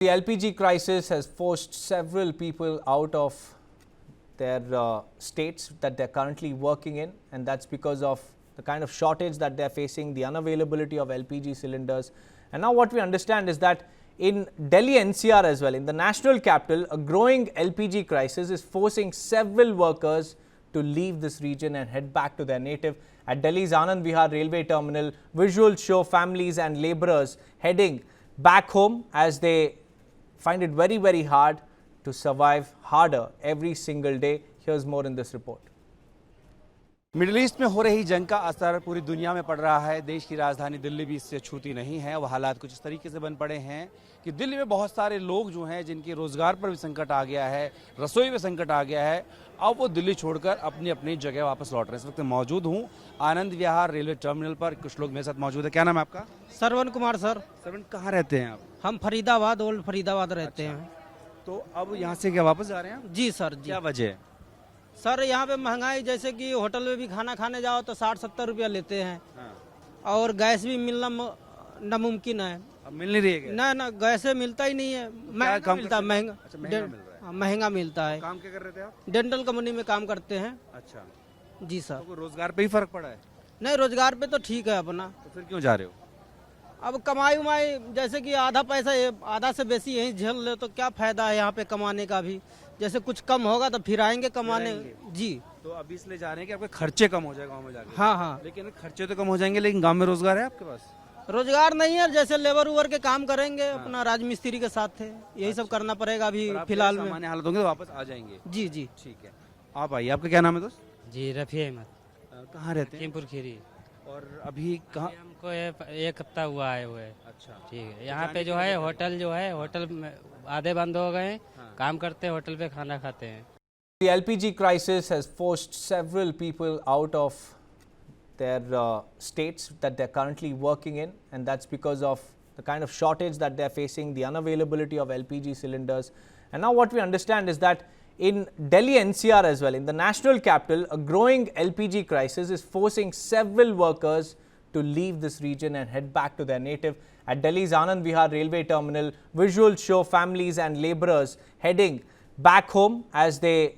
The LPG crisis has forced several people out of their states that they're currently working in, and that's because of the kind of shortage that they're facing, the unavailability of LPG cylinders. And now what we understand is that in Delhi NCR as well, in the national capital, a growing LPG crisis is forcing several workers to leave this region and head back to their native. At Delhi's Anand Vihar railway terminal, visuals show families and laborers heading back home as they find it very, very hard to survive harder every single day. Here's more in this report. Middle east में हो रही जंग का असर पूरी दुनिया में पड़ रहा है। देश की राजधानी दिल्ली भी इससे छूती नहीं है। वह हालात कुछ इस तरीके से बन पड़े हैं कि दिल्ली में बहुत सारे लोग जो हैं जिनके रोजगार पर भी संकट आ गया है, रसोई में संकट आ गया है, अब वो दिल्ली छोड़कर अपनी अपनी जगह वापस लौट रहे हैं। इस वक्त मौजूद हूँ आनंद विहार रेलवे टर्मिनल पर। कुछ लोग मेरे साथ मौजूद है। क्या नाम है आपका? सरवन कुमार सर। सरवन, कहाँ रहते हैं आप? हम फरीदाबाद, ओल्ड फरीदाबाद रहते हैं। तो अब यहाँ से क्या वापस जा रहे हैं? जी सर जी। क्या वजह है? सर यहाँ पे महंगाई, जैसे कि होटल में भी खाना खाने जाओ तो 60-70 रुपया लेते हैं। हाँ। और गैस भी मिलना नामुमकिन है। अब मिल नहीं रही है? ना गैस मिलता ही नहीं है, महंगा मिलता है। महंगा अच्छा, महंगा मिल रहा है। महंगा मिलता है। काम क्या कर रहे थे आप? डेंटल कंपनी में काम करते हैं। अच्छा जी सर। तो रोजगार पे ही फर्क पड़ा है? नहीं, रोजगार पे तो ठीक है अपना। तो फिर क्यों जा रहे हो? अब कमाई उमाई, जैसे कि आधा पैसा आधा से बेसी यहीं झेल ले तो क्या फायदा है यहाँ पे कमाने का भी। जैसे कुछ कम होगा तो फिर आएंगे कमाने। जी। तो अभी इसलिए जा रहे हैं कि आपके खर्चे कम हो जाएगा गाँव में जाके। हाँ हाँ। लेकिन खर्चे तो कम हो जाएंगे, लेकिन गांव में रोजगार है आपके पास? रोजगार नहीं है, जैसे लेबर उबर के काम करेंगे। अपना राजमिस्त्री के साथ है, यही सब करना पड़ेगा अभी फिलहाल में। सामान्य हालत होंगे तो वापस आ जाएंगे। जी जी। ठीक है, आप आइए। आपका क्या नाम है दोस्त? जी रफ़ी अहमद। कहाँ रहते हैं? लखीमपुर खीरी। और अभी कहाँ? हमको एक हफ्ता हुआ आए हुए। अच्छा, ठीक है। यहाँ पे जो है होटल में आधे बंद हो गए हैं। हाँ। काम करते हैं, होटल पे खाना खाते हैं। The LPG crisis has forced several people out of their states that they're currently working in, and that's because of the kind of shortage that they're facing, the unavailability of LPG cylinders. And now what we understand is that in Delhi NCR as well, in the national capital, a growing LPG crisis is forcing several workers to leave this region and head back to their native. At Delhi's Anand Vihar railway terminal, visuals show families and laborers heading back home as they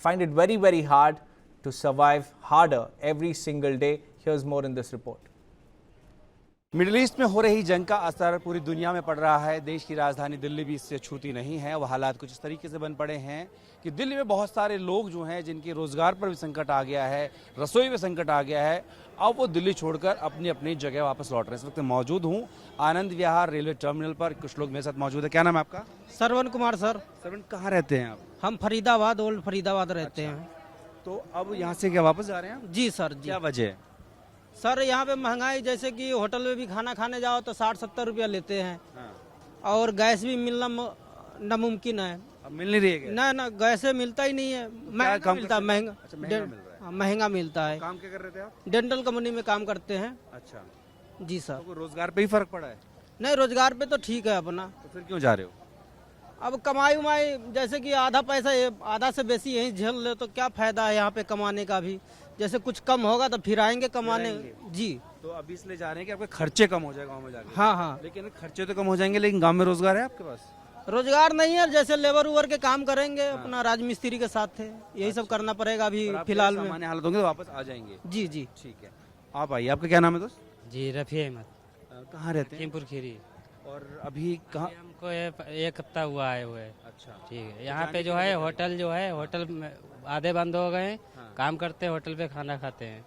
find it very, very hard to survive harder every single day. Here's more in this report. Middle east में हो रही जंग का असर पूरी दुनिया में पड़ रहा है। देश की राजधानी दिल्ली भी इससे छूती नहीं है। वह हालात कुछ इस तरीके से बन पड़े हैं कि दिल्ली में बहुत सारे लोग जो हैं जिनके रोजगार पर भी संकट आ गया है, रसोई में संकट आ गया है, अब वो दिल्ली छोड़कर अपनी अपनी जगह वापस लौट रहे हैं। इस वक्त मौजूद हूँ आनंद विहार रेलवे टर्मिनल पर। कुछ लोग मेरे साथ मौजूद है। क्या नाम है आपका? सरवन कुमार सर। सरवन, कहाँ रहते हैं आप? हम फरीदाबाद, ओल्ड फरीदाबाद रहते हैं। तो अब यहाँ से क्या वापस जा रहे हैं? जी सर जी। क्या वजह है? सर यहाँ पे महंगाई, जैसे कि होटल में भी खाना खाने जाओ तो 60-70 रुपया लेते हैं। हाँ। और गैस भी मिलना नामुमकिन है। अब मिल नहीं रही है? ना गैस मिलता ही नहीं है, महंगा मिलता है। महंगा। अच्छा, महंगा मिल रहा है। महंगा मिलता है। काम क्या कर रहे थे आप? डेंटल कंपनी में काम करते हैं। अच्छा। जी सर। तो रोजगार पे ही फर्क पड़ा है? नहीं, रोजगार पे तो ठीक है अपना। तो फिर क्यों जा रहे हो? अब कमाई उमाई, जैसे कि आधा पैसा आधा से बेसी यहीं झेल ले तो क्या फायदा है यहाँ पे कमाने का भी। जैसे कुछ कम होगा तो फिर आएंगे कमाने। जी। तो अभी इसलिए जा रहे हैं कि आपके खर्चे कम हो जाएगा गाँव में जाके। हाँ हाँ। लेकिन खर्चे तो कम हो जाएंगे, लेकिन गांव में रोजगार है आपके पास? रोजगार नहीं है, जैसे लेबर उबर के काम करेंगे। अपना राजमिस्त्री के साथ है, यही सब करना पड़ेगा अभी फिलहाल में। सामान्य हालत होंगे तो वापस आ जाएंगे। जी जी। ठीक है, आप आइए। आपका क्या नाम है दोस्त? जी रफ़ी अहमद। कहाँ रहते हैं? लखीमपुर खीरी। और अभी कहाँ? हमको एक हफ्ता हुआ आए हुए। अच्छा, ठीक है। यहाँ पे होटल में आधे बंद हो गए हैं। काम करते हैं, होटल पे खाना खाते हैं।